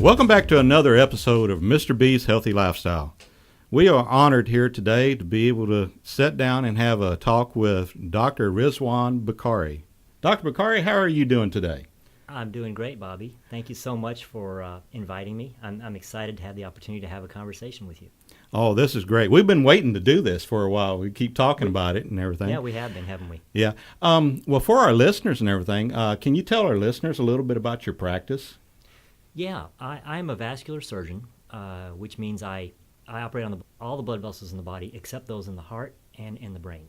Welcome back to another episode of Mr. B's Healthy Lifestyle. We are honored here today to be able to sit down and have a talk with Dr. Riz Bukari. Dr. Bukari, how are you doing today? I'm doing great, Bobby. Thank you so much for inviting me. I'm excited to have the opportunity to have a conversation with you. Oh, this is great. We've been waiting to do this for a while. We keep talking about it and everything. Yeah, we have been, haven't we? Yeah. Well, for our listeners and everything, can you tell our listeners a little bit about your practice? Yeah, I'm a vascular surgeon, which means I operate on all the blood vessels in the body except those in the heart and in the brain.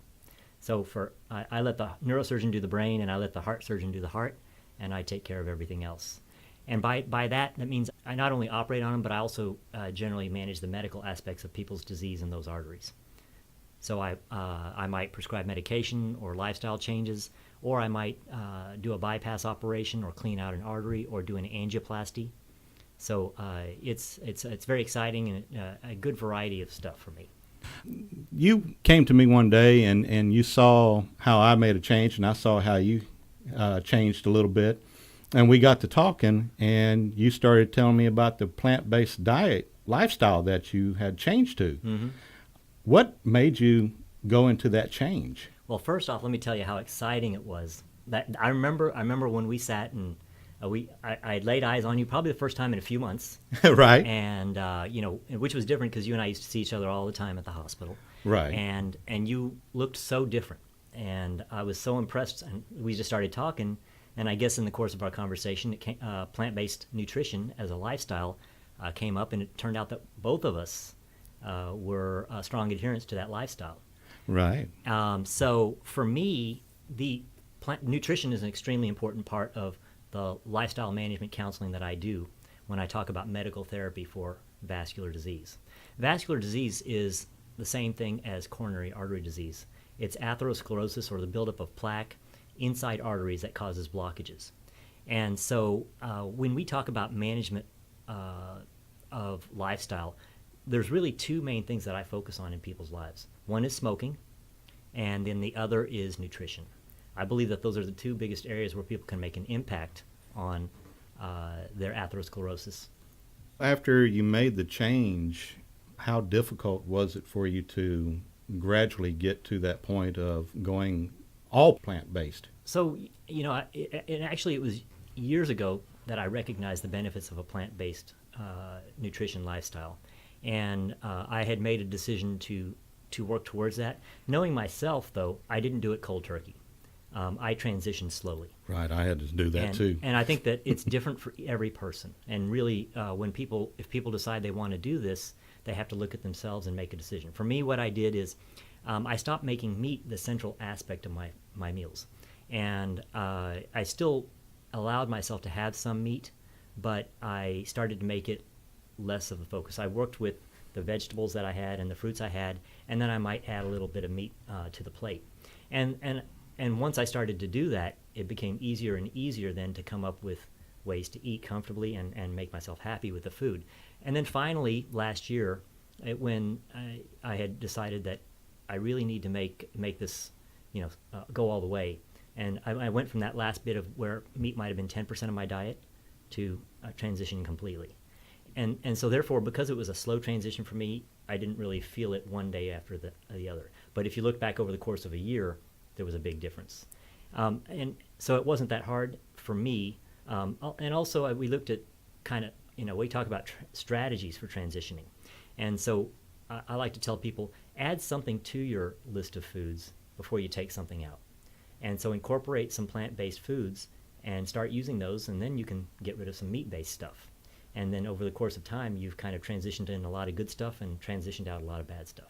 So I let the neurosurgeon do the brain, and I let the heart surgeon do the heart, and I take care of everything else. And by that means I not only operate on them, but I also generally manage the medical aspects of people's disease in those arteries. So I might prescribe medication or lifestyle changes, or I might do a bypass operation or clean out an artery or do an angioplasty. So it's very exciting and a good variety of stuff for me. You came to me one day and you saw how I made a change, and I saw how you changed a little bit. And we got to talking, and you started telling me about the plant-based diet lifestyle that you had changed to. Mm-hmm. What made you go into that change? Well, first off, let me tell you how exciting it was. That I remember when we sat and I laid eyes on you probably the first time in a few months. Right. And which was different because you and I used to see each other all the time at the hospital. Right. And you looked so different, and I was so impressed. And we just started talking. And I guess in the course of our conversation, plant-based nutrition as a lifestyle came up, and it turned out that both of us were strong adherents to that lifestyle. Right. So for me, nutrition is an extremely important part of the lifestyle management counseling that I do when I talk about medical therapy for vascular disease. Vascular disease is the same thing as coronary artery disease. It's atherosclerosis, or the buildup of plaque inside arteries that causes blockages. And so when we talk about management of lifestyle, there's really two main things that I focus on in people's lives. One is smoking, and then the other is nutrition. I believe that those are the two biggest areas where people can make an impact on their atherosclerosis. After you made the change, how difficult was it for you to gradually get to that point of going all plant-based? So, it was years ago that I recognized the benefits of a plant-based nutrition lifestyle. And I had made a decision to work towards that. Knowing myself, though, I didn't do it cold turkey. I transitioned slowly. Right, I had to do that too. And I think that it's different for every person. And really, if people decide they want to do this, they have to look at themselves and make a decision. For me, what I did is I stopped making meat the central aspect of my meals. And I still allowed myself to have some meat, but I started to make it less of a focus. I worked with the vegetables that I had and the fruits I had, and then I might add a little bit of meat to the plate. And once I started to do that, it became easier and easier then to come up with ways to eat comfortably and make myself happy with the food. And then finally, last year, when I had decided that I really need to make this, go all the way, and I went from that last bit of where meat might have been 10% of my diet to transitioning completely. And so therefore, because it was a slow transition for me, I didn't really feel it one day after the other. But if you look back over the course of a year, there was a big difference. And so it wasn't that hard for me. And also we looked at we talk about strategies for transitioning. And so I like to tell people, add something to your list of foods before you take something out. And so incorporate some plant-based foods and start using those, and then you can get rid of some meat-based stuff. And then over the course of time, you've kind of transitioned in a lot of good stuff and transitioned out a lot of bad stuff.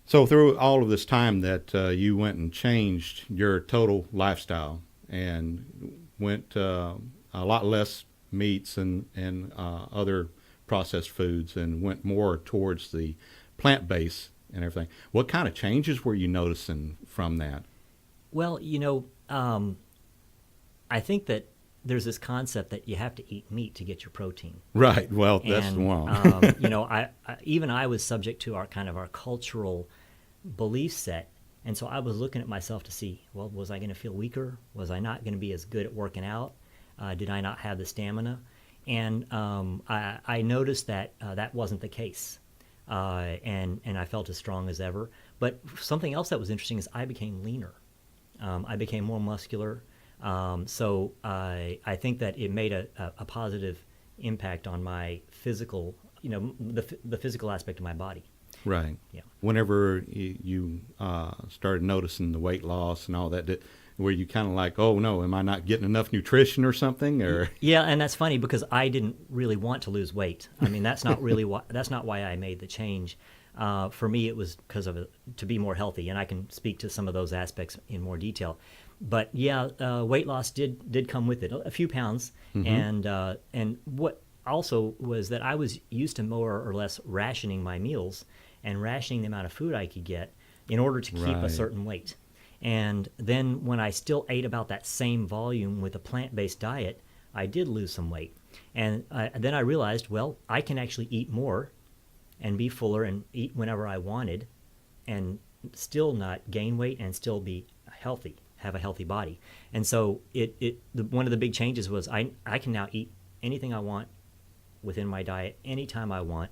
So through all of this time that you went and changed your total lifestyle and went a lot less meats and other processed foods and went more towards the plant-based and everything, what kind of changes were you noticing from that? Well, I think that there's this concept that you have to eat meat to get your protein. Right. Well, that's wrong. I was subject to our cultural belief set, and so I was looking at myself to see, well, was I going to feel weaker? Was I not going to be as good at working out? Did I not have the stamina? And I noticed that that wasn't the case, and I felt as strong as ever. But something else that was interesting is I became leaner. I became more muscular. So I think that it made a positive impact on my physical, the physical aspect of my body. Right. Yeah. Whenever you started noticing the weight loss and all that, were you kind of like, oh no, am I not getting enough nutrition or something? Or Yeah, and that's funny because I didn't really want to lose weight. I mean, that's not really that's not why I made the change. For me, it was because of to be more healthy, and I can speak to some of those aspects in more detail. But yeah, weight loss did come with it, a few pounds, and what also was that I was used to more or less rationing my meals and rationing the amount of food I could get in order to keep a Right. certain weight. And then when I still ate about that same volume with a plant-based diet, I did lose some weight. And then I realized, well, I can actually eat more and be fuller and eat whenever I wanted and still not gain weight and still be healthy, have a healthy body. And so one of the big changes was I can now eat anything I want within my diet anytime I want,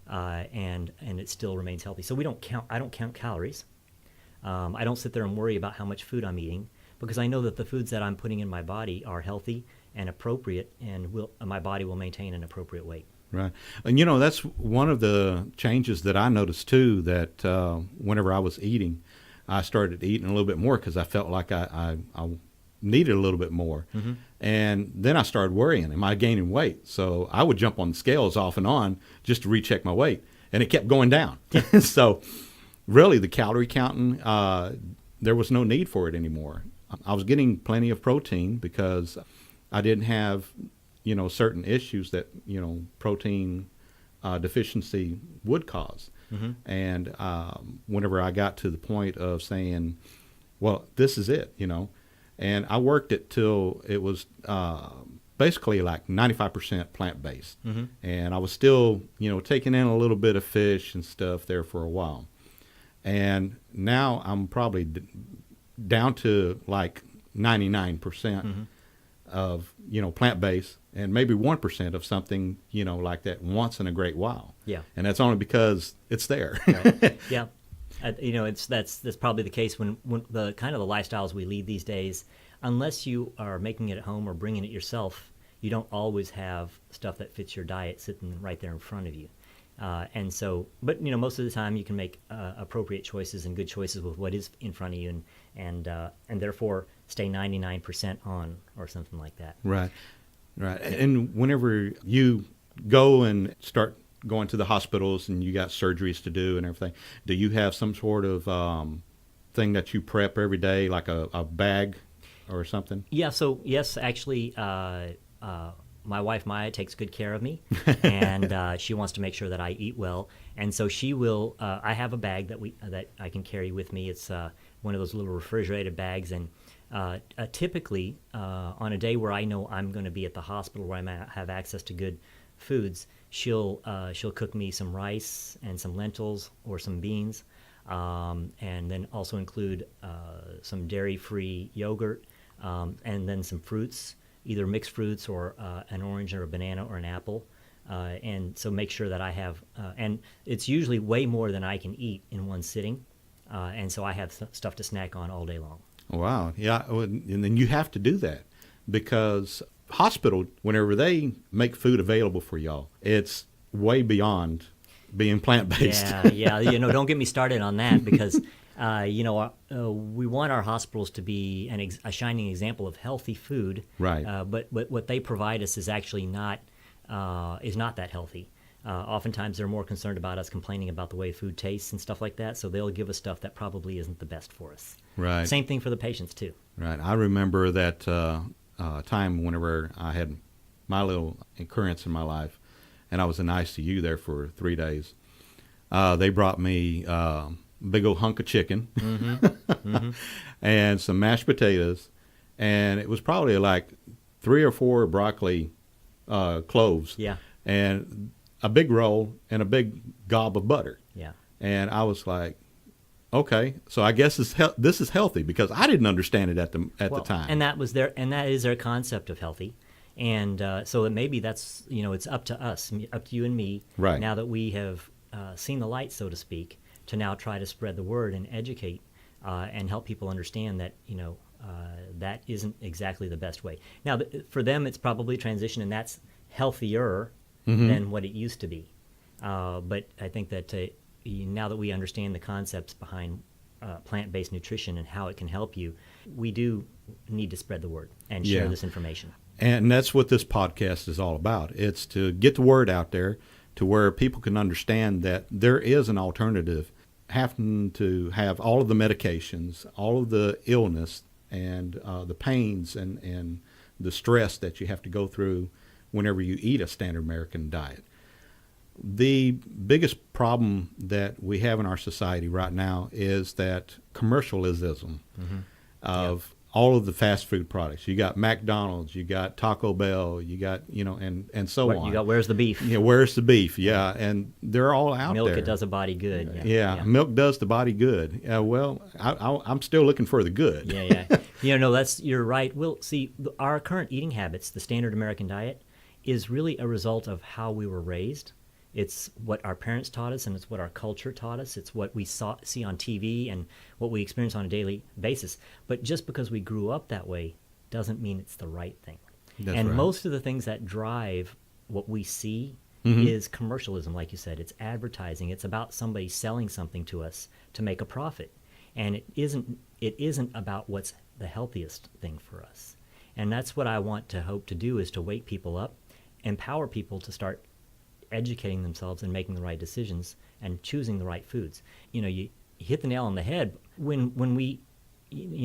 and it still remains healthy. So I don't count calories. I don't sit there and worry about how much food I'm eating because I know that the foods that I'm putting in my body are healthy and appropriate, and my body will maintain an appropriate weight. right. And that's one of the changes that I noticed too, that whenever I was eating, I started eating a little bit more because I felt like I needed a little bit more. Mm-hmm. And then I started worrying, am I gaining weight? So I would jump on the scales off and on just to recheck my weight, and it kept going down. So really the calorie counting, there was no need for it anymore. I was getting plenty of protein because I didn't have, certain issues that, protein deficiency would cause. Mm-hmm. And whenever I got to the point of saying, well, this is it, and I worked it till it was basically like 95% plant-based. Mm-hmm. And I was still, taking in a little bit of fish and stuff there for a while. And now I'm probably down to like 99% of, plant-based, and maybe 1% of something, like that once in a great while. Yeah. And that's only because it's there. Right. Yeah. That's probably the case when the kind of the lifestyles we lead these days, unless you are making it at home or bringing it yourself, you don't always have stuff that fits your diet sitting right there in front of you. And so, but most of the time you can make appropriate choices and good choices with what is in front of you, and therefore stay 99% on or something like that. Right. And whenever you go and start going to the hospitals and you got surgeries to do and everything, do you have some sort of thing that you prep every day, like a bag or something? Yeah. So yes, actually, my wife Maya takes good care of me, and she wants to make sure that I eat well. And so she will. I have a bag that I can carry with me. It's one of those little refrigerated bags, and typically on a day where I know I'm going to be at the hospital where I have access to good foods, she'll cook me some rice and some lentils or some beans, and then also include some dairy-free yogurt, and then some fruits, either mixed fruits or an orange or a banana or an apple. And so make sure that I have, and it's usually way more than I can eat in one sitting. And so I have stuff to snack on all day long. Wow. Yeah. And then you have to do that because hospital, whenever they make food available for y'all, it's way beyond being plant-based. Yeah. Don't get me started on that because, we want our hospitals to be a shining example of healthy food. Right. But what they provide us is actually not that healthy. Oftentimes they're more concerned about us complaining about the way food tastes and stuff like that, so they'll give us stuff that probably isn't the best for us. Right. Same thing for the patients too. Right. I remember that time whenever I had my little occurrence in my life, and I was in ICU there for 3 days. They brought me a big old hunk of chicken and some mashed potatoes, and it was probably like 3 or 4 broccoli cloves. Yeah. And a big roll and a big gob of butter. Yeah. And I was like, okay, so I guess this is healthy because I didn't understand it at the time. And that is their concept of healthy. And so that maybe that's, it's up to us, up to you and me, Right. now that we have seen the light, so to speak, to now try to spread the word and educate and help people understand that, that isn't exactly the best way. Now, for them, it's probably transition, and that's healthier than what it used to be. But I think that now that we understand the concepts behind plant-based nutrition and how it can help you, we do need to spread the word and share Yeah. this information. And that's what this podcast is all about. It's to get the word out there to where people can understand that there is an alternative. Having to have all of the medications, all of the illness, and the pains and the stress that you have to go through whenever you eat a standard American diet. The biggest problem that we have in our society right now is that commercialism of all of the fast food products. You got McDonald's, you got Taco Bell, you got, and so on. You got where's the beef? Yeah, where's the beef? Yeah, and they're all out Milk, there. it does a body good. Yeah, milk does the body good. Well, I'm still looking for the good. Yeah. No, you're right. Well, see, our current eating habits, the standard American diet, is really a result of how we were raised. It's what our parents taught us, and it's what our culture taught us. It's what we see on TV and what we experience on a daily basis. But just because we grew up that way doesn't mean it's the right thing. That's and right. most of the things that drive what we see is commercialism, like you said. It's advertising. It's about somebody selling something to us to make a profit. And it isn't about what's the healthiest thing for us. And that's what I want to hope to do, is to wake people up, empower people to start educating themselves and making the right decisions and choosing the right foods. You hit the nail on the head. When we,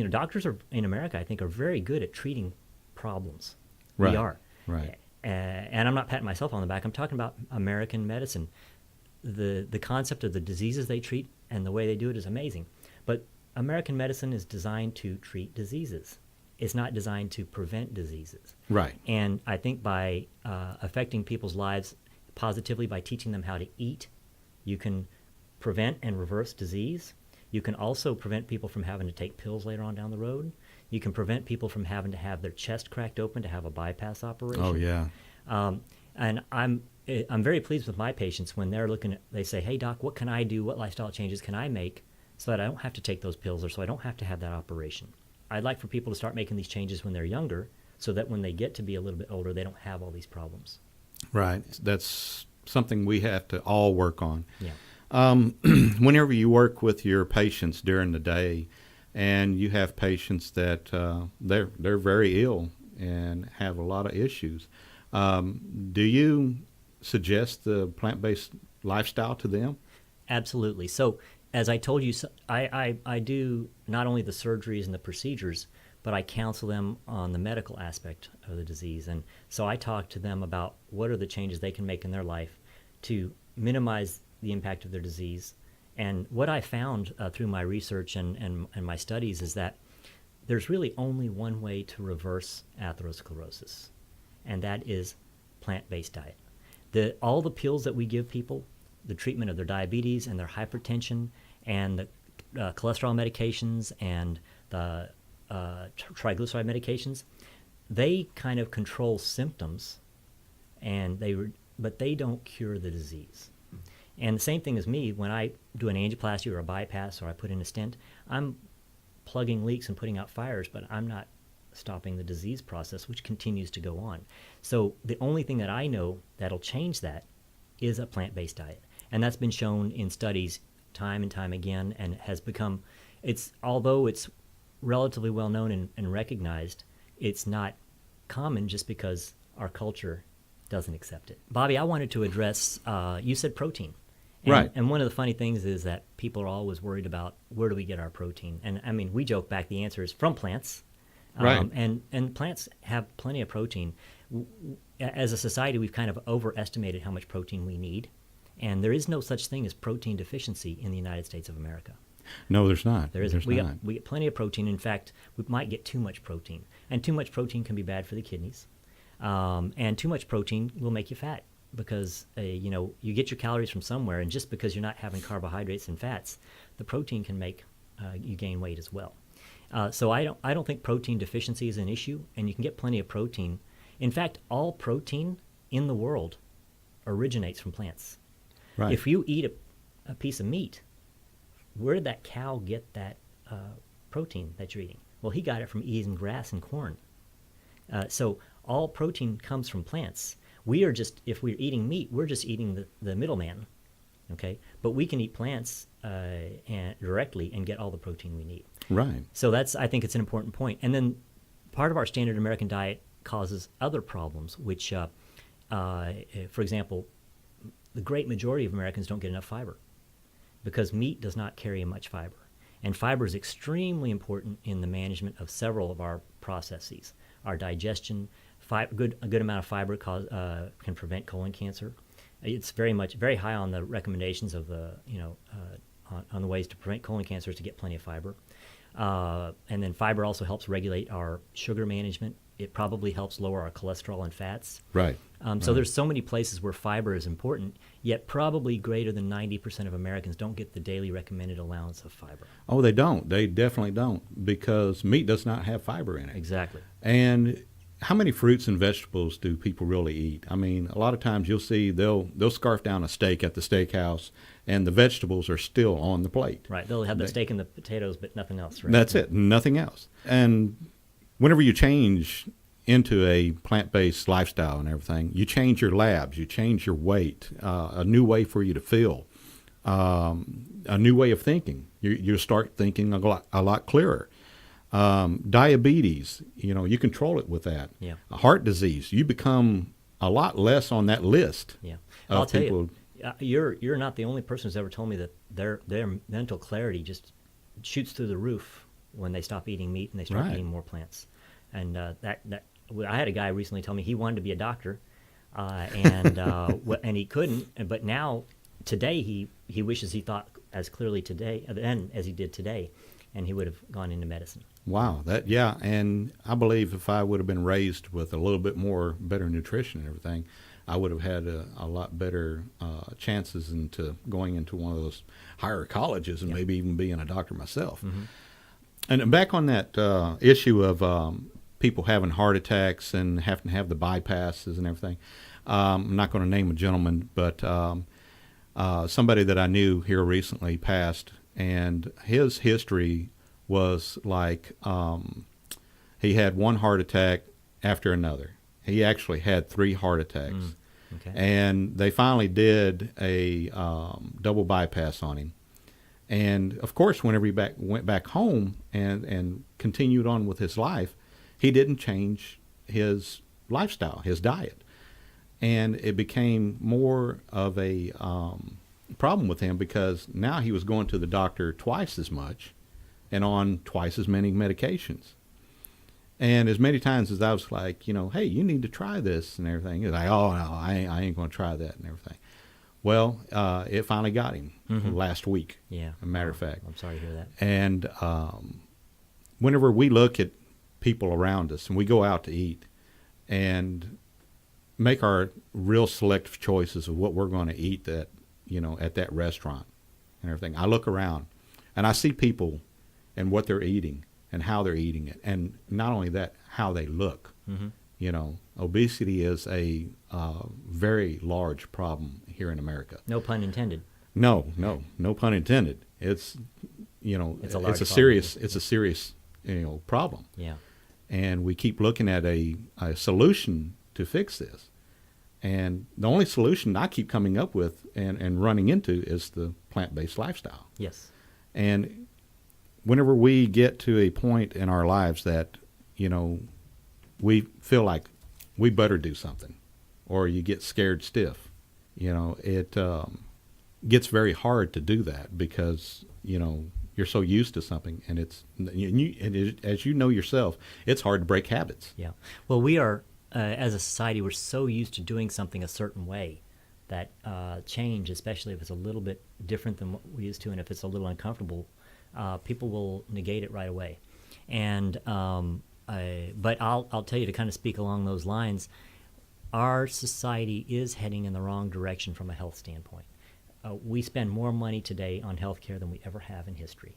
doctors in America, I think, are very good at treating problems. Right. We are. Right. And I'm not patting myself on the back. I'm talking about American medicine. The concept of the diseases they treat and the way they do it is amazing. But American medicine is designed to treat diseases. It's not designed to prevent diseases. Right. And I think by affecting people's lives positively, by teaching them how to eat, you can prevent and reverse disease. You can also prevent people from having to take pills later on down the road. You can prevent people from having to have their chest cracked open to have a bypass operation. Oh, yeah. And I'm very pleased with my patients when they say, "Hey doc, what can I do? What lifestyle changes can I make so that I don't have to take those pills, or so I don't have to have that operation?" I'd like for people to start making these changes when they're younger, so that when they get to be a little bit older, they don't have all these problems. Right. That's something we have to all work on. Yeah. Whenever you work with your patients during the day, and you have patients that they're very ill and have a lot of issues, do you suggest the plant-based lifestyle to them? Absolutely. So, as I told you, I do not only the surgeries and the procedures, but I counsel them on the medical aspect of the disease. And so I talk to them about what are the changes they can make in their life to minimize the impact of their disease. And what I found through my research and my studies is that there's really only one way to reverse atherosclerosis, and that is plant-based diet. All the pills that we give people, the treatment of their diabetes and their hypertension and the cholesterol medications and the triglyceride medications, they kind of control symptoms, but they don't cure the disease. And the same thing as me, when I do an angioplasty or a bypass or I put in a stent, I'm plugging leaks and putting out fires, but I'm not stopping the disease process, which continues to go on. So the only thing that I know that'll change that is a plant-based diet. And that's been shown in studies time and time again, and has become, although it's relatively well known and recognized, it's not common just because our culture doesn't accept it. Bobby, I wanted to address, you said protein. Right. And one of the funny things is that people are always worried about where do we get our protein. And I mean, we joke back, the answer is from plants. Right. And plants have plenty of protein. As a society, we've kind of overestimated how much protein we need. And there is no such thing as protein deficiency in the United States of America. No, there's not. There isn't. There's not. We get plenty of protein. In fact, we might get too much protein. And too much protein can be bad for the kidneys. And too much protein will make you fat because, you get your calories from somewhere. And just because you're not having carbohydrates and fats, the protein can make you gain weight as well. So I don't think protein deficiency is an issue. And you can get plenty of protein. In fact, all protein in the world originates from plants. Right. If you eat a piece of meat, where did that cow get that protein that you're eating? Well, he got it from eating grass and corn. So all protein comes from plants. We are just, if we're eating meat, we're just eating the middleman, okay? But we can eat plants directly and get all the protein we need. Right. So I think it's an important point. And then part of our standard American diet causes other problems, which, for example, the great majority of Americans don't get enough fiber because meat does not carry much fiber. And fiber is extremely important in the management of several of our processes. Our digestion, a good amount of fiber can prevent colon cancer. It's very high on the recommendations of the, on the ways to prevent colon cancer is to get plenty of fiber. And then fiber also helps regulate our sugar management. It probably helps lower our cholesterol and fats. Right. So there's so many places where fiber is important, yet probably greater than 90% of Americans don't get the daily recommended allowance of fiber. Oh, they don't. They definitely don't, because meat does not have fiber in it. Exactly. And how many fruits and vegetables do people really eat? I mean, a lot of times you'll see they'll scarf down a steak at the steakhouse, and the vegetables are still on the plate. Right. They'll have the steak and the potatoes, but nothing else. Right? That's it. Nothing else. And whenever you change into a plant-based lifestyle and everything, you change your labs, you change your weight, a new way for you to feel, a new way of thinking. You start thinking a lot clearer. Diabetes, you control it with that. Yeah. Heart disease, you become a lot less on that list. Yeah. Of I'll tell people. you're not the only person who's ever told me that their mental clarity just shoots through the roof when they stop eating meat and they start Right. eating more plants. And I had a guy recently tell me he wanted to be a doctor, and he couldn't. But now, today, he wishes he thought as clearly today then as he did today, and he would have gone into medicine. Wow, and I believe if I would have been raised with a little bit more better nutrition and everything, I would have had a lot better chances into going into one of those higher colleges and Yeah. maybe even being a doctor myself. Mm-hmm. And back on that issue of people having heart attacks and having to have the bypasses and everything, I'm not going to name a gentleman, but somebody that I knew here recently passed, and his history was like he had one heart attack after another. He actually had 3 heart attacks. Okay. And they finally did a double bypass on him. And, of course, whenever he went back home and continued on with his life, he didn't change his lifestyle, his diet. And it became more of a problem with him because now he was going to the doctor twice as much and on twice as many medications. And as many times as I was like, hey, you need to try this and everything, he's like, oh, no, I ain't going to try that and everything. Well, it finally got him last week, Yeah. as a matter of fact. I'm sorry to hear that. And whenever we look at people around us and we go out to eat and make our real selective choices of what we're going to eat at that restaurant and everything, I look around and I see people and what they're eating and how they're eating it. And not only that, how they look. Mm-hmm. Obesity is a very large problem here in America. No pun intended. No pun intended. It's large a serious problem. Yeah. And we keep looking at a solution to fix this. And the only solution I keep coming up with and running into is the plant-based lifestyle. Yes. And whenever we get to a point in our lives that, we feel like we better do something, or you get scared stiff, it gets very hard to do that because, you're so used to something, and as you know yourself, it's hard to break habits. Yeah. Well, we are, as a society, we're so used to doing something a certain way that change, especially if it's a little bit different than what we used to, and if it's a little uncomfortable, people will negate it right away. And but I'll tell you, to kind of speak along those lines, our society is heading in the wrong direction from a health standpoint. We spend more money today on healthcare than we ever have in history.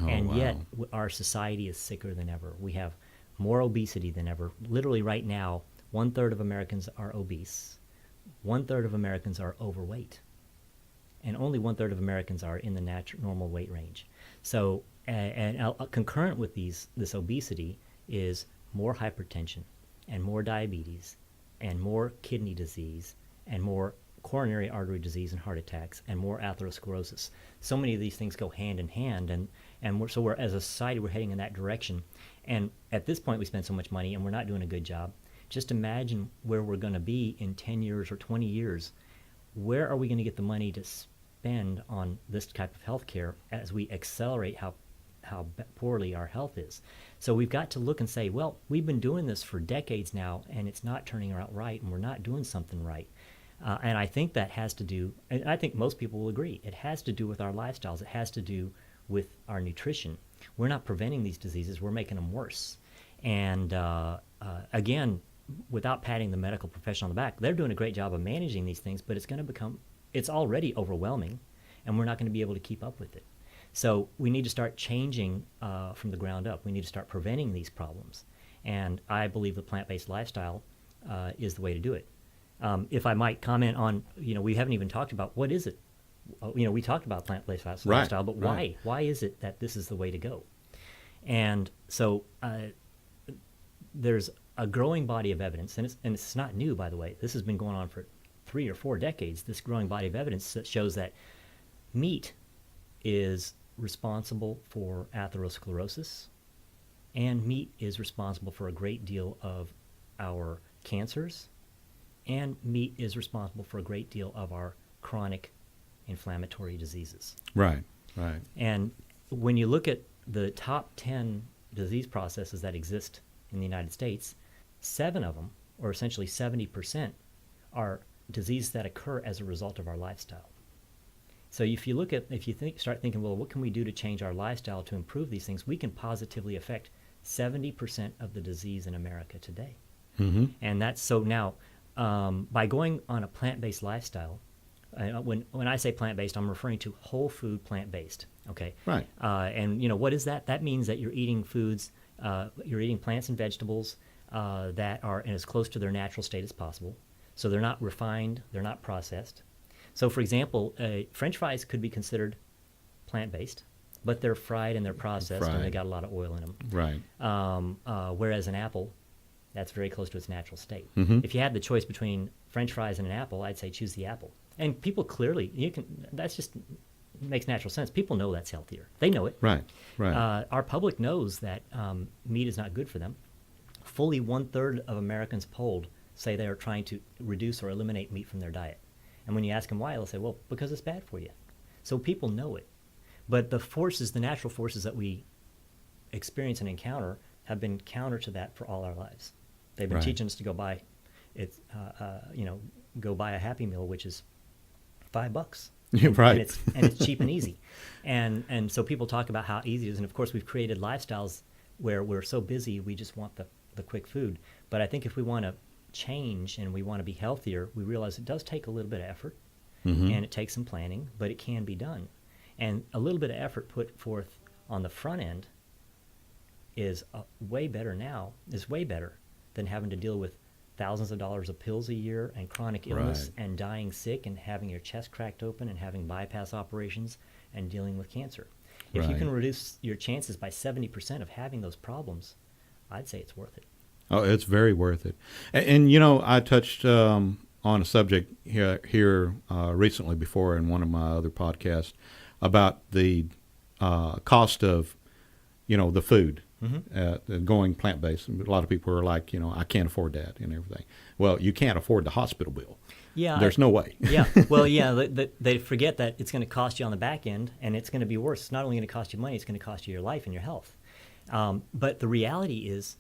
Oh, And wow. yet our society is sicker than ever. We have more obesity than ever. Literally right now, 1/3 of Americans are obese, 1/3 of Americans are overweight, and only 1/3 of Americans are in the normal weight range. So, concurrent with this obesity is more hypertension, and more diabetes, and more kidney disease, and more coronary artery disease and heart attacks, and more atherosclerosis. So many of these things go hand in hand, and we're as a society, we're heading in that direction. And at this point, we spend so much money, and we're not doing a good job. Just imagine where we're going to be in 10 years or 20 years. Where are we going to get the money to spend on this type of health care as we accelerate how poorly our health is? So we've got to look and say, well, we've been doing this for decades now, and it's not turning out right, and we're not doing something right. And I think that has to do, and I think most people will agree, it has to do with our lifestyles. It has to do with our nutrition. We're not preventing these diseases, we're making them worse. And again, without patting the medical professional on the back, they're doing a great job of managing these things, but it's already overwhelming, and we're not going to be able to keep up with it. So we need to start changing from the ground up. We need to start preventing these problems. And I believe the plant-based lifestyle is the way to do it. If I might comment on, we haven't even talked about what is it. We talked about plant-based lifestyle, but why? Right. Why is it that this is the way to go? And so there's a growing body of evidence, and it's not new, by the way. This has been going on for 3 or 4 decades, this growing body of evidence that shows that meat is responsible for atherosclerosis, and meat is responsible for a great deal of our cancers, and meat is responsible for a great deal of our chronic inflammatory diseases. Right. And when you look at the top 10 disease processes that exist in the United States, 7 of them, or essentially 70%, are diseases that occur as a result of our lifestyle. So start thinking, well, what can we do to change our lifestyle to improve these things? We can positively affect 70% of the disease in America today. Mm-hmm. And that's so now, by going on a plant-based lifestyle, when I say plant-based, I'm referring to whole food plant-based. Okay. Right. And what is that? That means that you're eating foods, you're eating plants and vegetables that are as close to their natural state as possible. So they're not refined, they're not processed. So, for example, French fries could be considered plant-based, but they're fried and they're processed and they got a lot of oil in them. Right. Whereas an apple, that's very close to its natural state. Mm-hmm. If you had the choice between French fries and an apple, I'd say choose the apple. And people clearly, that's just makes natural sense. People know that's healthier. They know it. Right. Our public knows that meat is not good for them. Fully 1/3 of Americans polled say they are trying to reduce or eliminate meat from their diet. And when you ask them why, they'll say, well, because it's bad for you. So people know it. But the natural forces that we experience and encounter have been counter to that for all our lives. They've been teaching us to go buy a Happy Meal, which is $5. Right. And it's cheap and easy. And so people talk about how easy it is. And of course, we've created lifestyles where we're so busy, we just want the quick food. But I think if we want to change and we want to be healthier, we realize it does take a little bit of effort, Mm-hmm. and it takes some planning, but it can be done. And a little bit of effort put forth on the front end is way better than having to deal with thousands of dollars of pills a year and chronic illness and dying sick and having your chest cracked open and having bypass operations and dealing with cancer. If you can reduce your chances by 70% of having those problems, I'd say it's worth it. Oh, it's very worth it. And I touched on a subject here recently before in one of my other podcasts about the cost of, the food. Mm-hmm. Going plant-based. A lot of people are like, I can't afford that and everything. Well, you can't afford the hospital bill. Yeah, there's no way. Yeah, well, yeah, they forget that it's going to cost you on the back end, and it's going to be worse. It's not only going to cost you money, it's going to cost you your life and your health. But the reality is,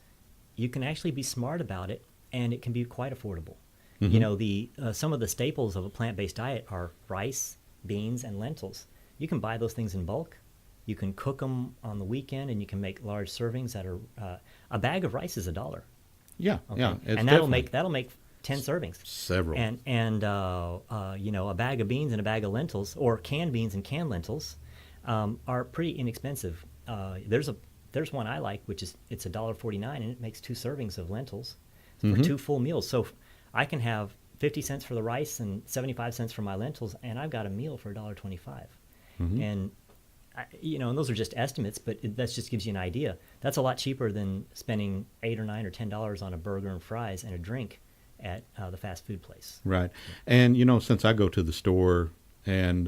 you can actually be smart about it, and it can be quite affordable. Mm-hmm. Some of the staples of a plant-based diet are rice, beans, and lentils. You can buy those things in bulk. You can cook them on the weekend, and you can make large servings that are a bag of rice is $1. Yeah, okay? Yeah, and that'll make 10 servings. Several. And a bag of beans and a bag of lentils, or canned beans and canned lentils, are pretty inexpensive. There's one I like, which is it's $1.49, and it makes 2 servings of lentils. for 2 full meals. So I can have 50 cents for the rice and 75 cents for my lentils, and I've got a meal for $1.25. And and those are just estimates, but that just gives you an idea. That's a lot cheaper than spending $8 or $9 or $10 on a burger and fries and a drink at the fast food place. Right. And, since I go to the store and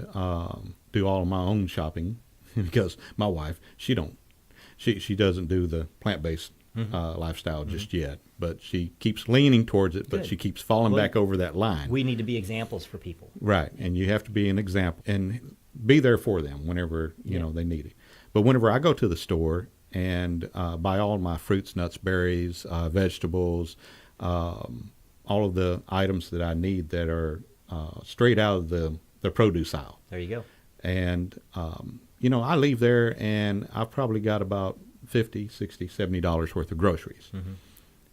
do all of my own shopping, because my wife, she doesn't do the plant-based lifestyle just yet, but she keeps leaning towards it, but Good. she keeps falling back over that line. We need to be examples for people. Right. And you have to be an example and be there for them whenever, they need it. But whenever I go to the store and buy all my fruits, nuts, berries, vegetables, all of the items that I need that are straight out of the produce aisle. There you go. And, I leave there and I've probably got about $50, $60, $70 worth of groceries.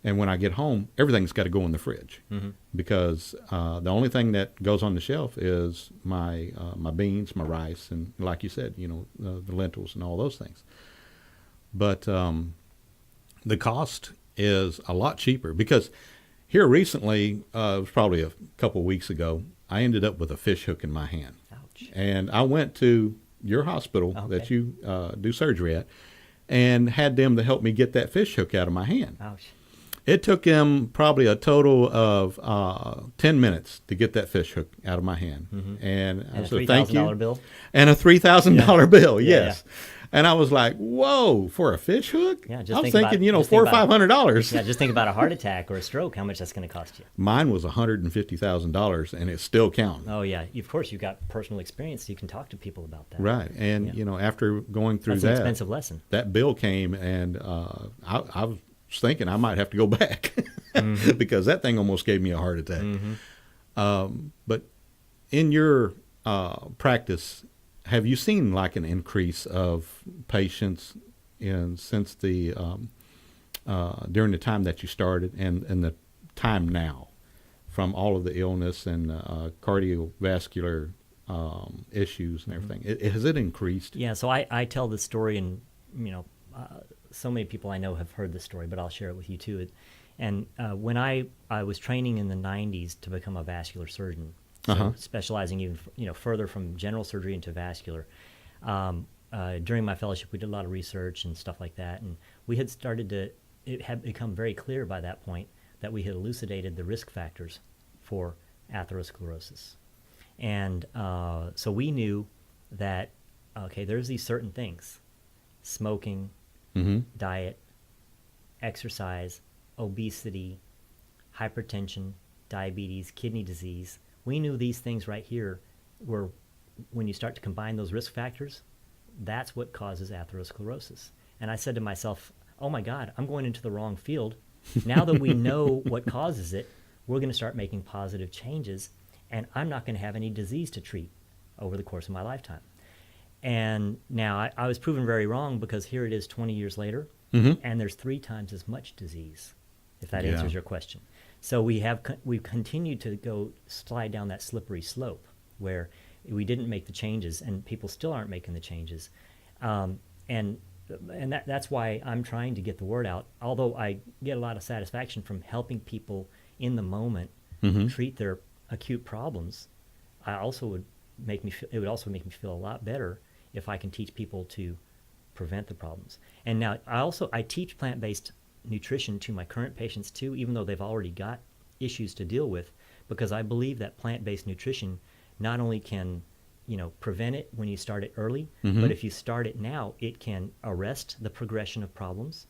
And when I get home, everything's got to go in the fridge because the only thing that goes on the shelf is my beans, my rice, and like you said, the lentils and all those things. But the cost is a lot cheaper because here recently, it was probably a couple of weeks ago, I ended up with a fish hook in my hand. Ouch. And I went to your hospital that you do surgery at and had them to help me get that fish hook out of my hand. Ouch. It took him probably a total of 10 minutes to get that fish hook out of my hand. And I said, thank you. $3,000 bill? And a $3,000 bill, Yeah, yes. And I was like, whoa, for a fish hook? Yeah, I was thinking, $400 or $500. Yeah, just think about a heart attack or a stroke, how much that's going to cost you. Mine was $150,000, and it's still counting. Oh, yeah. Of course, you've got personal experience, so you can talk to people about that. Right. And, after going through That's an expensive lesson. that bill came, and I was thinking I might have to go back because that thing almost gave me a heart attack. But in your practice, have you seen like an increase of patients since the during the time that you started and the time now from all of the illness and cardiovascular issues and everything? Has it increased? Yeah, so I tell this story, and so many people I know have heard this story, but I'll share it with you too. And when I was training in the 90s to become a vascular surgeon, so specializing even further from general surgery into vascular. During my fellowship, we did a lot of research and stuff like that, and we had it had become very clear by that point that we had elucidated the risk factors for atherosclerosis. And so we knew that, there's these certain things: smoking, diet, exercise, obesity, hypertension, diabetes, kidney disease. We knew these things right here were, when you start to combine those risk factors, that's what causes atherosclerosis. And I said to myself, oh my God, I'm going into the wrong field. Now that we know what causes it, we're going to start making positive changes, and I'm not going to have any disease to treat over the course of my lifetime. And now I was proven very wrong, because here it is 20 years later, and there's 3 times as much disease, if that answers your question. So we've continued to slide down that slippery slope where we didn't make the changes, and people still aren't making the changes. And that's why I'm trying to get the word out. Although I get a lot of satisfaction from helping people in the moment treat their acute problems, it would also make me feel a lot better if I can teach people to prevent the problems. And now I teach plant-based nutrition to my current patients too, even though they've already got issues to deal with, because I believe that plant-based nutrition not only can prevent it when you start it early, but if you start it now, it can arrest the progression of problems,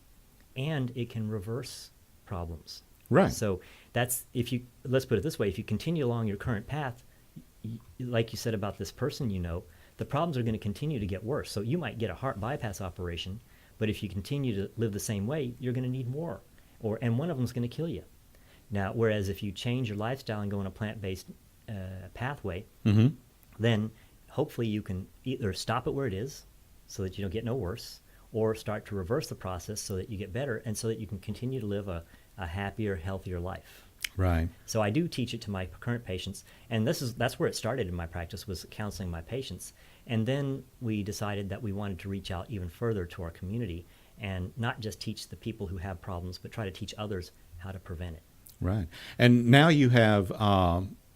and it can reverse problems. Right. So let's put it this way: if you continue along your current path, like you said about this person, the problems are going to continue to get worse. So you might get a heart bypass operation, but if you continue to live the same way, you're going to need more, and one of them is going to kill you. Now, whereas if you change your lifestyle and go on a plant-based pathway, then hopefully you can either stop it where it is so that you don't get no worse, or start to reverse the process so that you get better, and so that you can continue to live a happier, healthier life. Right. So I do teach it to my current patients, and that's where it started in my practice, was counseling my patients. And then we decided that we wanted to reach out even further to our community and not just teach the people who have problems, but try to teach others how to prevent it. Right. And now you have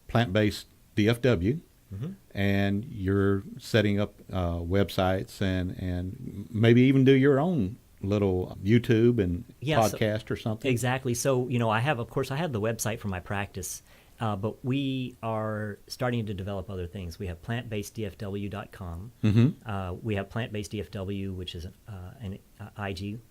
plant-based DFW, Mm-hmm. and you're setting up websites and maybe even do your own little YouTube and Yeah, so- podcast or something. Exactly. So, I have the website for my practice, but we are starting to develop other things. We have plantbaseddfw.com. We have Plant-Based DFW, which is an IG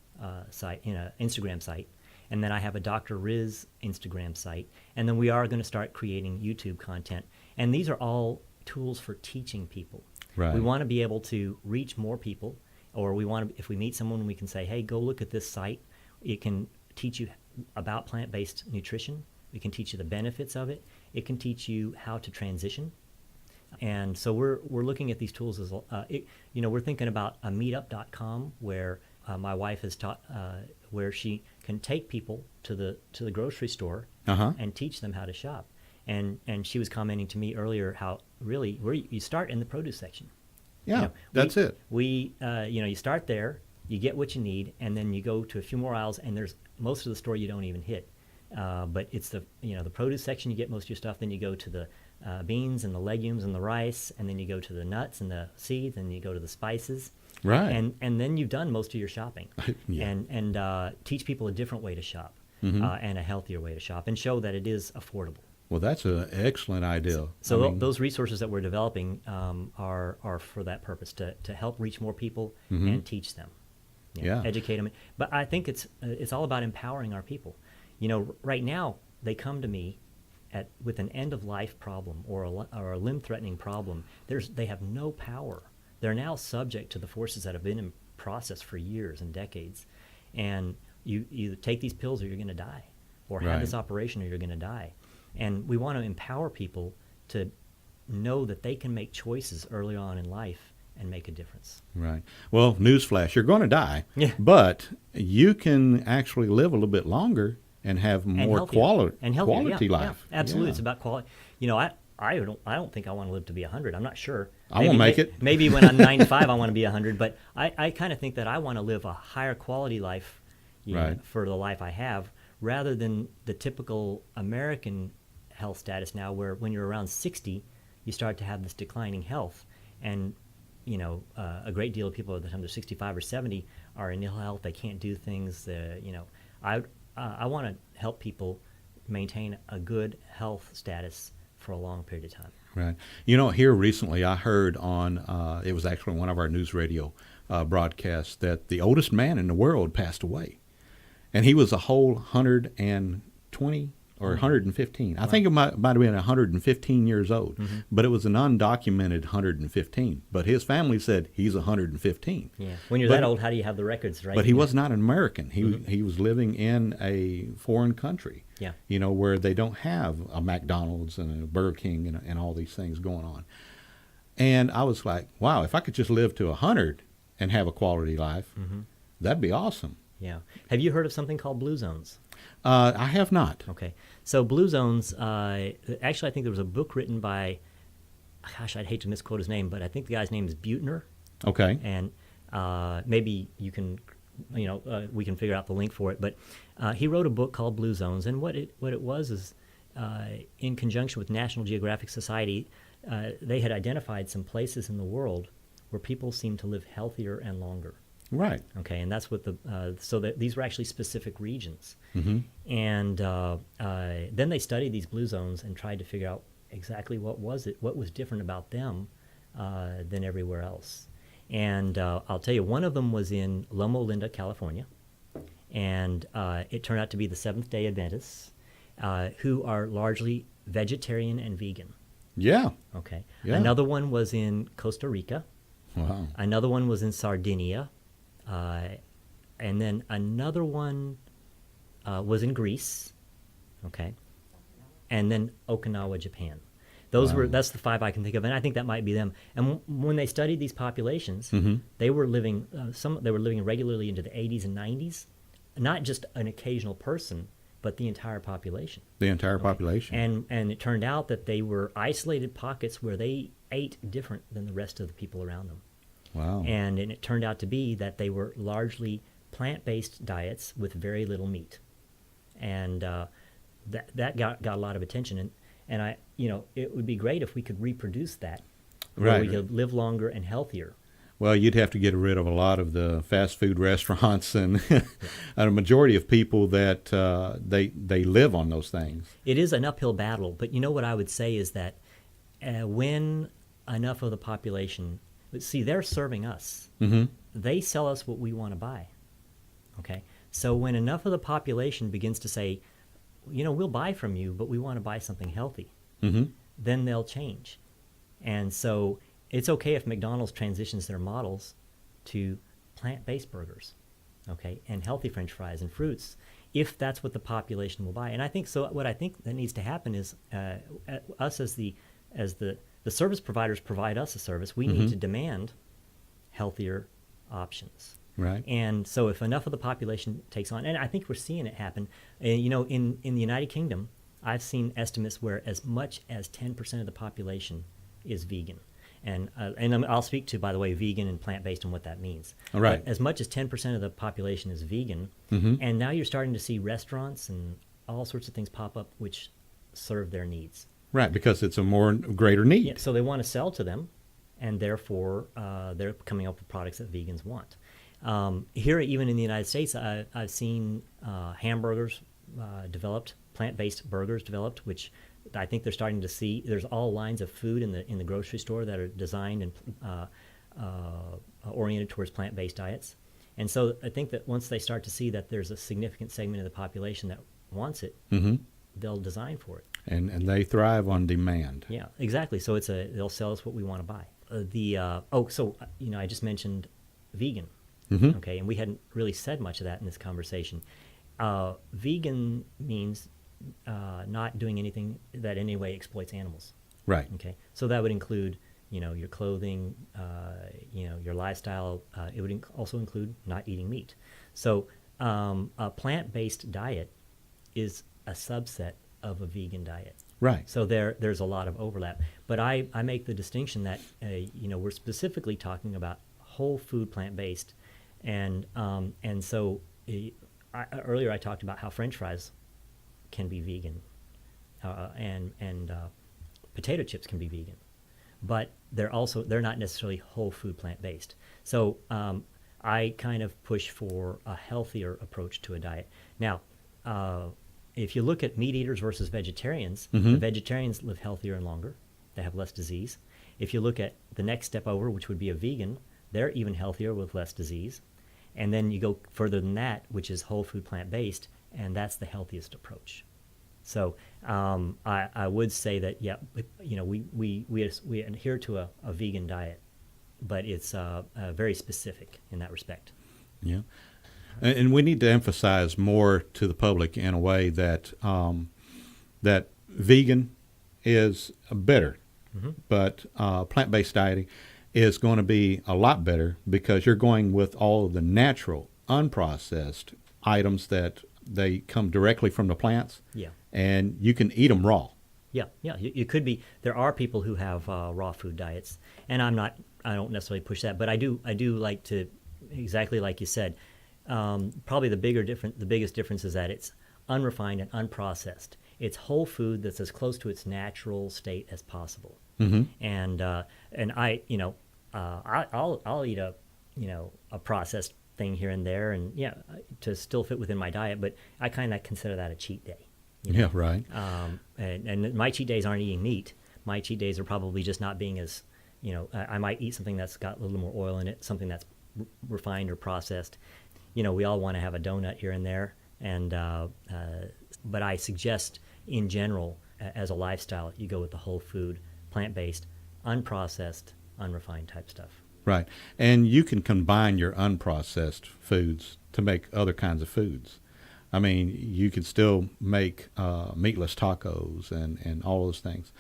site, Instagram site. And then I have a Dr. Riz Instagram site. And then we are going to start creating YouTube content. And these are all tools for teaching people. Right. We want to be able to reach more people, or if we meet someone, we can say, hey, go look at this site. It can teach you about plant-based nutrition. We can teach you the benefits of it. It can teach you how to transition. And so we're looking at these tools as we're thinking about a meetup.com where my wife has taught where she can take people to the grocery store and teach them how to shop. And she was commenting to me earlier how really where you start in the produce section. Yeah, that's it. You start there, you get what you need, and then you go to a few more aisles, and there's most of the store you don't even hit. But it's the produce section you get most of your stuff. Then you go to the beans and the legumes and the rice, and then you go to the nuts and the seeds, and you go to the spices. Right. And then you've done most of your shopping. Yeah. And teach people a different way to shop and a healthier way to shop, and show that it is affordable. Well, that's an excellent idea. So those resources that we're developing are for that purpose, to help reach more people and teach them, educate them. But I think it's all about empowering our people. Right now they come to me with an end-of-life problem or a limb-threatening problem. They have no power. They're now subject to the forces that have been in process for years and decades. And you either take these pills or you're going to die, or have this operation or you're going to die. And we want to empower people to know that they can make choices early on in life and make a difference. Right. Well, newsflash, you're going to die, Yeah. but you can actually live a little bit longer and have more quality life. Yeah, absolutely. Yeah. It's about quality. I don't think I want to live to be 100. I'm not sure. I won't make it. Maybe when I'm 95, I want to be 100. But I kind of think that I want to live a higher quality life for the life I have, rather than the typical American health status now, where when you're around 60, you start to have this declining health. And, a great deal of people by the time they're 65 or 70 are in ill health. They can't do things. I want to help people maintain a good health status for a long period of time. Right. Here recently I heard on, it was actually one of our news radio broadcasts, that the oldest man in the world passed away. And he was a whole 120 or 115. I think it might have been 115 years old, but it was an undocumented 115. But his family said he's 115. Yeah. When you're that old, how do you have the records, right? But he was not an American. He was living in a foreign country. Yeah. Where they don't have a McDonald's and a Burger King and all these things going on. And I was like, wow, if I could just live to 100 and have a quality life, that'd be awesome. Yeah. Have you heard of something called Blue Zones? I have not. Okay. So Blue Zones, actually I think there was a book written by, I'd hate to misquote his name, but I think the guy's name is Buettner. Okay. And maybe you can, we can figure out the link for it. But he wrote a book called Blue Zones, and what it was is, in conjunction with National Geographic Society, they had identified some places in the world where people seem to live healthier and longer. Right. Okay, and that's what these were actually specific regions. And then they studied these blue zones and tried to figure out exactly what was different about them than everywhere else. And I'll tell you, one of them was in Loma Linda, California, and it turned out to be the Seventh-day Adventists, who are largely vegetarian and vegan. Yeah. Okay. Yeah. Another one was in Costa Rica. Wow. Another one was in Sardinia. And then another one was in Greece, okay, and then Okinawa, Japan. That's the 5 I can think of, and I think that might be them. And when they studied these populations, they were living regularly into the 80s and 90s, not just an occasional person, but the entire population. The entire population. And it turned out that they were isolated pockets where they ate different than the rest of the people around them. Wow. And it turned out to be that they were largely plant-based diets with very little meat. And that got a lot of attention, and I, it would be great if we could reproduce that, where Right. we could live longer and healthier. Well, you'd have to get rid of a lot of the fast food restaurants and a majority of people that they live on those things. It is an uphill battle, but what I would say is that when enough of the population, see, they're serving us. Mm-hmm. They sell us what we want to buy. Okay, so when enough of the population begins to say, we'll buy from you, but we want to buy something healthy, Mm-hmm. then they'll change. And so it's okay if McDonald's transitions their models to plant-based burgers, okay, and healthy French fries and fruits, if that's what the population will buy. And I think so. What I think that needs to happen is us as the service providers provide us a service. We need to demand healthier options. Right. And so if enough of the population takes on, and I think we're seeing it happen, in the United Kingdom, I've seen estimates where as much as 10% of the population is vegan. And I'll speak to, by the way, vegan and plant-based and what that means. All right. But as much as 10% of the population is vegan, and now you're starting to see restaurants and all sorts of things pop up which serve their needs. Right, because it's a greater need. Yeah, so they want to sell to them, and therefore they're coming up with products that vegans want. Here, even in the United States, I've seen hamburgers developed, plant-based burgers developed, which I think they're starting to see. There's all lines of food in the grocery store that are designed and oriented towards plant-based diets. And so I think that once they start to see that there's a significant segment of the population that wants it, they'll design for it. And they thrive on demand. Yeah, exactly. So they'll sell us what we want to buy. I just mentioned vegan. Okay, and we hadn't really said much of that in this conversation. Vegan means not doing anything that in any way exploits animals. Right. Okay, so that would include, your clothing, your lifestyle. It would also include not eating meat. So a plant-based diet is a subset of a vegan diet. Right. So there's a lot of overlap. But I make the distinction that we're specifically talking about whole food plant-based, and so earlier I talked about how French fries can be vegan, and potato chips can be vegan, but they're not necessarily whole food plant-based. So I kind of push for a healthier approach to a diet. Now, if you look at meat eaters versus vegetarians, the vegetarians live healthier and longer. They have less disease. If you look at the next step over, which would be a vegan, they're even healthier with less disease. And then you go further than that, which is whole food plant-based, and that's the healthiest approach. So I would say that, we adhere to a vegan diet, but it's very specific in that respect. Yeah. And we need to emphasize more to the public in a way that that vegan is better, but plant-based dieting is going to be a lot better because you're going with all of the natural, unprocessed items that they come directly from the plants. Yeah. And you can eat them raw. Yeah. You could be. There are people who have raw food diets, and I don't necessarily push that, but I do like to, exactly like you said. Probably the biggest difference is that it's unrefined and unprocessed. It's whole food that's as close to its natural state as possible. And I'll eat a processed thing here and there, and to still fit within my diet. But I kind of consider that a cheat day. Yeah, right. And my cheat days aren't eating meat. My cheat days are probably just not being as, I might eat something that's got a little more oil in it, something that's refined or processed. We all want to have a donut here and there, but I suggest in general, as a lifestyle, you go with the whole food, plant-based, unprocessed, unrefined type stuff. Right. And you can combine your unprocessed foods to make other kinds of foods. I mean, you can still make meatless tacos and all those things.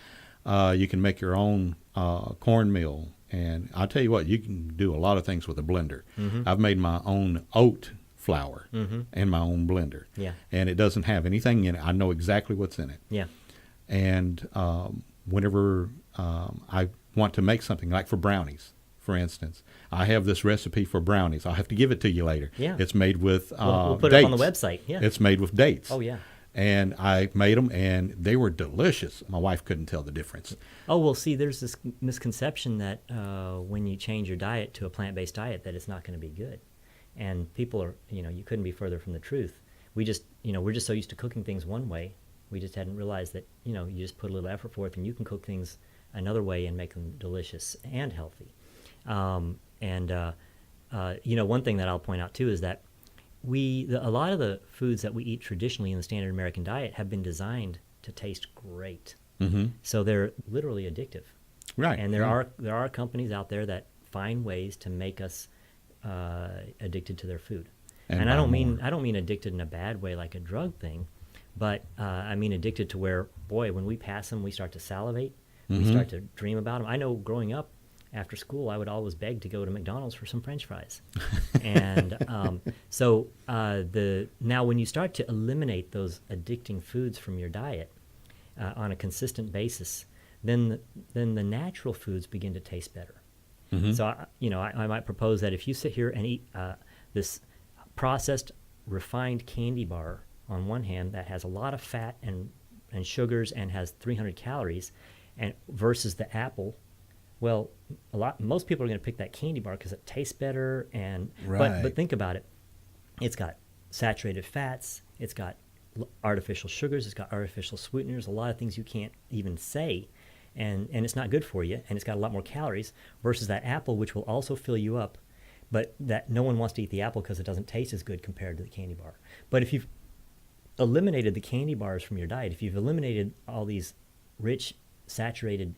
You can make your own cornmeal. And I'll tell you what, you can do a lot of things with a blender. I've made my own oat flour in my own blender. Yeah. And it doesn't have anything in it. I know exactly what's in it. Yeah. And whenever I want to make something, like for brownies, for instance, I have this recipe for brownies. I'll have to give it to you later. Yeah. It's made with we'll put dates. it on the website. Yeah. It's made with dates. Oh, yeah. and I made them, and they were delicious. My wife couldn't tell the difference. Oh, well, see, there's this misconception that when you change your diet to a plant-based diet, that it's not going to be good. And people are, you couldn't be further from the truth. We just, we're just so used to cooking things one way. We just hadn't realized that, you just put a little effort forth and you can cook things another way and make them delicious and healthy. One thing that I'll point out too is that a lot of the foods that we eat traditionally in the standard American diet have been designed to taste great. Mm-hmm. So they're literally addictive. Right. And there are companies out there that find ways to make us addicted to their food. And I don't mean addicted in a bad way like a drug thing, but I mean addicted to where, boy, when we pass them, we start to salivate. Mm-hmm. We start to dream about them. I know growing up, after school, I would always beg to go to McDonald's for some French fries. And now when you start to eliminate those addicting foods from your diet on a consistent basis, then the natural foods begin to taste better. Mm-hmm. So I might propose that if you sit here and eat this processed, refined candy bar on one hand that has a lot of fat and sugars and has 300 calories, and versus the apple, well, most people are going to pick that candy bar because it tastes better. Right. But think about it. It's got saturated fats. It's got artificial sugars. It's got artificial sweeteners. A lot of things you can't even say, and it's not good for you. And it's got a lot more calories versus that apple, which will also fill you up, but that no one wants to eat the apple because it doesn't taste as good compared to the candy bar. But if you've eliminated the candy bars from your diet, if you've eliminated all these rich, saturated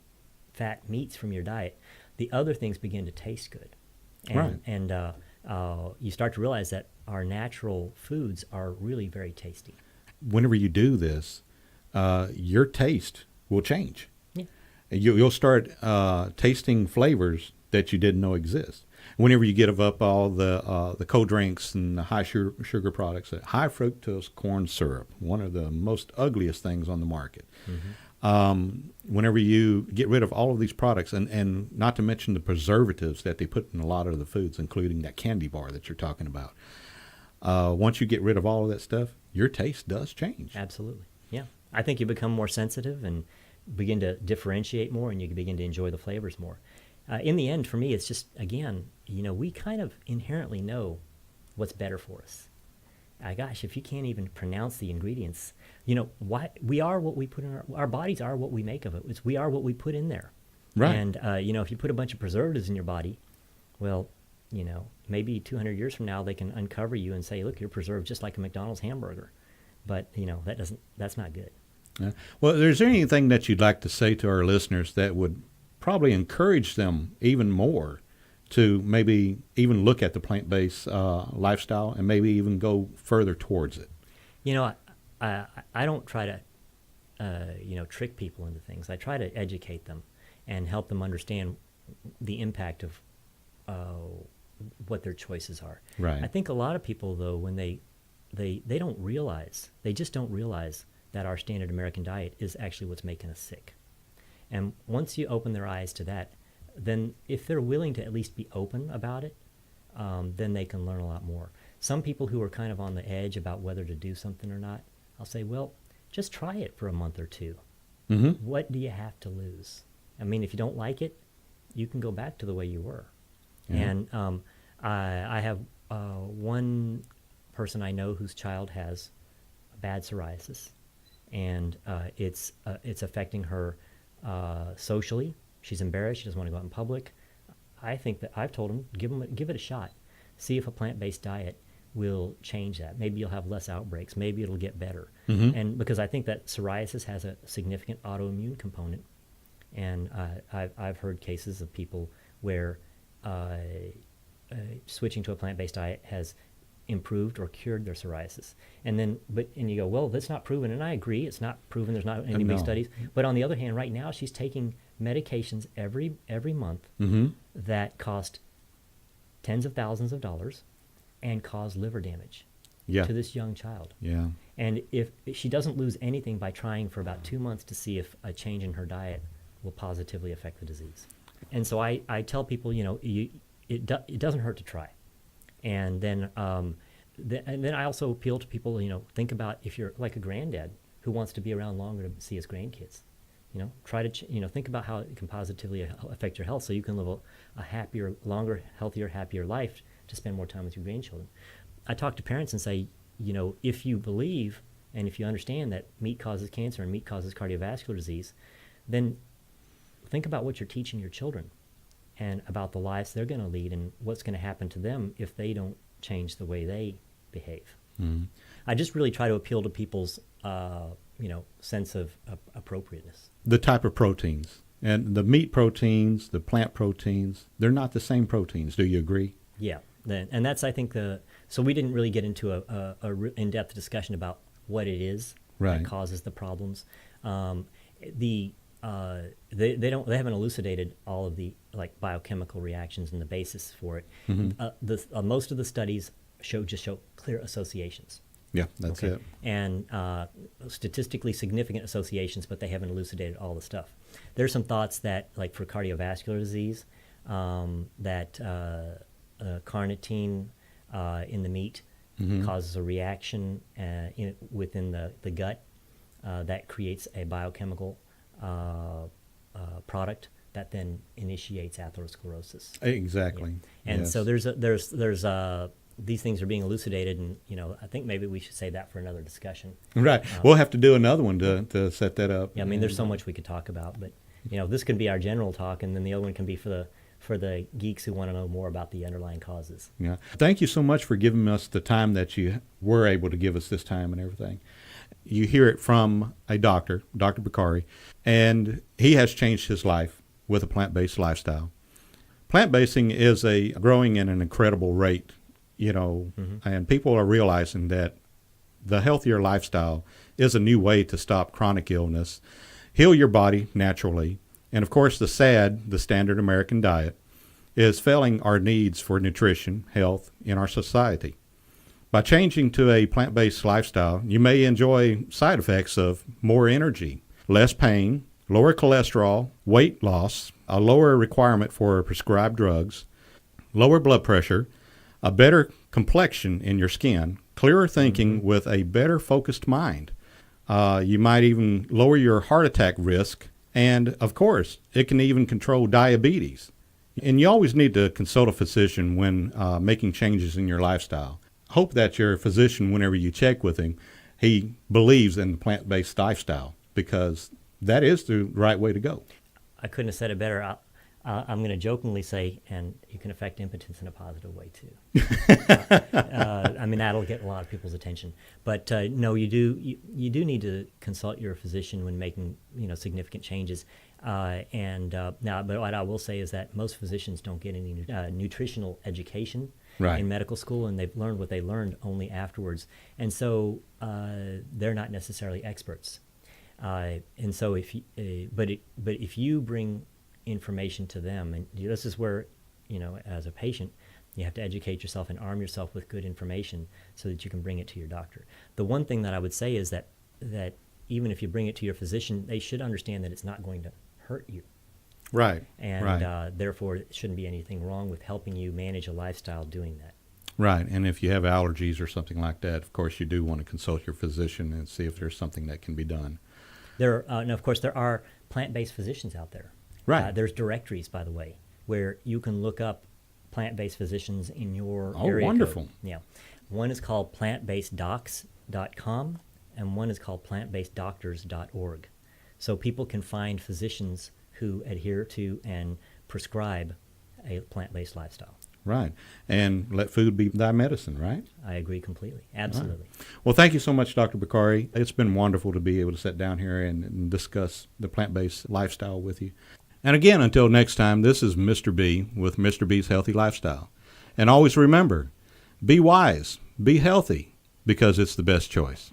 fat meats from your diet, the other things begin to taste good. And you start to realize that our natural foods are really very tasty. Whenever you do this, your taste will change. Yeah. You'll start tasting flavors that you didn't know exist. Whenever you give up all the cold drinks and the high sugar products, high fructose corn syrup, one of the most ugliest things on the market. Mm-hmm. Whenever you get rid of all of these products, and not to mention the preservatives that they put in a lot of the foods, including that candy bar that you're talking about, once you get rid of all of that stuff, your taste does change. Absolutely. Yeah. I think you become more sensitive and begin to differentiate more, and you begin to enjoy the flavors more. In the end, for me, it's just, again, we kind of inherently know what's better for us. Gosh, if you can't even pronounce the ingredients, why we are what we put in our bodies are what we make of it. We are what we put in there. Right. And, if you put a bunch of preservatives in your body, well, maybe 200 years from now, they can uncover you and say, look, you're preserved just like a McDonald's hamburger. But, that's not good. Yeah. Well, is there anything that you'd like to say to our listeners that would probably encourage them even more to maybe even look at the plant-based lifestyle and maybe even go further towards it? I don't try to, trick people into things. I try to educate them and help them understand the impact of what their choices are. Right. I think a lot of people, though, when they don't realize, they just don't realize that our standard American diet is actually what's making us sick. And once you open their eyes to that, then if they're willing to at least be open about it, then they can learn a lot more. Some people who are kind of on the edge about whether to do something or not, I'll say, well, just try it for a month or two. Mm-hmm. What do you have to lose? I mean, if you don't like it, you can go back to the way you were. Mm-hmm. And I have one person I know whose child has bad psoriasis, and it's affecting her socially. She's embarrassed. She doesn't want to go out in public. I think that I've told him, give it a shot. See if a plant-based diet will change that. Maybe you'll have less outbreaks. Maybe it'll get better. Mm-hmm. And because I think that psoriasis has a significant autoimmune component, and I've heard cases of people where switching to a plant-based diet has improved or cured their psoriasis. And you go, well, that's not proven. And I agree, it's not proven. There's not any big studies. But on the other hand, right now she's taking medications every month mm-hmm. that cost tens of thousands of dollars and cause liver damage to this young child. Yeah. And if she doesn't lose anything by trying for about 2 months to see if a change in her diet will positively affect the disease. And so I tell people, it doesn't hurt to try. And then and then I also appeal to people, think about if you're like a granddad who wants to be around longer to see his grandkids. Try to, think about how it can positively affect your health so you can live a happier, longer, healthier, happier life to spend more time with your grandchildren. I talk to parents and say, if you believe and if you understand that meat causes cancer and meat causes cardiovascular disease, then think about what you're teaching your children and about the lives they're going to lead and what's going to happen to them if they don't change the way they behave. Mm-hmm. I just really try to appeal to people's sense of appropriateness. The type of proteins and the meat proteins, the plant proteins, they're not the same proteins. Do you agree? Yeah. And that's, I think, so we didn't really get into a in-depth discussion about what it is that causes the problems. They haven't elucidated all of the biochemical reactions and the basis for it. Mm-hmm. Most of the studies show clear associations. Yeah, that's it. And statistically significant associations, but they haven't elucidated all the stuff. There's some thoughts that, for cardiovascular disease, that carnitine in the meat causes a reaction within the gut that creates a biochemical product that then initiates atherosclerosis. Exactly. Yeah. And so there's these things are being elucidated, and I think maybe we should save that for another discussion. Right. We'll have to do another one to set that up. Yeah. I mean, there's so much we could talk about, but this could be our general talk, and then the other one can be for the geeks who want to know more about the underlying causes. Yeah. Thank you so much for giving us the time that you were able to give us this time and everything. You hear it from a doctor, Dr. Bukari, and he has changed his life with a plant-based lifestyle. Plant-basing is growing at an incredible rate, and people are realizing that the healthier lifestyle is a new way to stop chronic illness, heal your body naturally, and of course the standard American diet, is failing our needs for nutrition, health in our society. By changing to a plant-based lifestyle, you may enjoy side effects of more energy, less pain, lower cholesterol, weight loss, a lower requirement for prescribed drugs, lower blood pressure, a better complexion in your skin, clearer thinking with a better focused mind. You might even lower your heart attack risk, and of course, it can even control diabetes. And you always need to consult a physician when making changes in your lifestyle. Hope that your physician, whenever you check with him, he believes in the plant-based lifestyle, because that is the right way to go. I couldn't have said it better. I'm going to jokingly say, and you can affect impotence in a positive way too. I mean, that'll get a lot of people's attention. But no, you do need to consult your physician when making significant changes. But what I will say is that most physicians don't get any nutritional education in medical school, and they've learned what they learned only afterwards, and so they're not necessarily experts. And so if you bring information to them, and this is where as a patient you have to educate yourself and arm yourself with good information so that you can bring it to your doctor. The one thing that I would say is that even if you bring it to your physician, they should understand that it's not going to hurt you. Right. And therefore it shouldn't be anything wrong with helping you manage a lifestyle doing that. Right. And if you have allergies or something like that, of course you do want to consult your physician and see if there's something that can be done. And of course there are plant-based physicians out there. Right. There's directories, by the way, where you can look up plant-based physicians in your area. Oh, wonderful. Code. Yeah. One is called plantbaseddocs.com, and one is called plantbaseddoctors.org. So people can find physicians who adhere to and prescribe a plant-based lifestyle. Right. And let food be thy medicine, right? I agree completely. Absolutely. Right. Well, thank you so much, Dr. Bukari. It's been wonderful to be able to sit down here and discuss the plant-based lifestyle with you. And again, until next time, this is Mr. B with Mr. B's Healthy Lifestyle. And always remember, be wise, be healthy, because it's the best choice.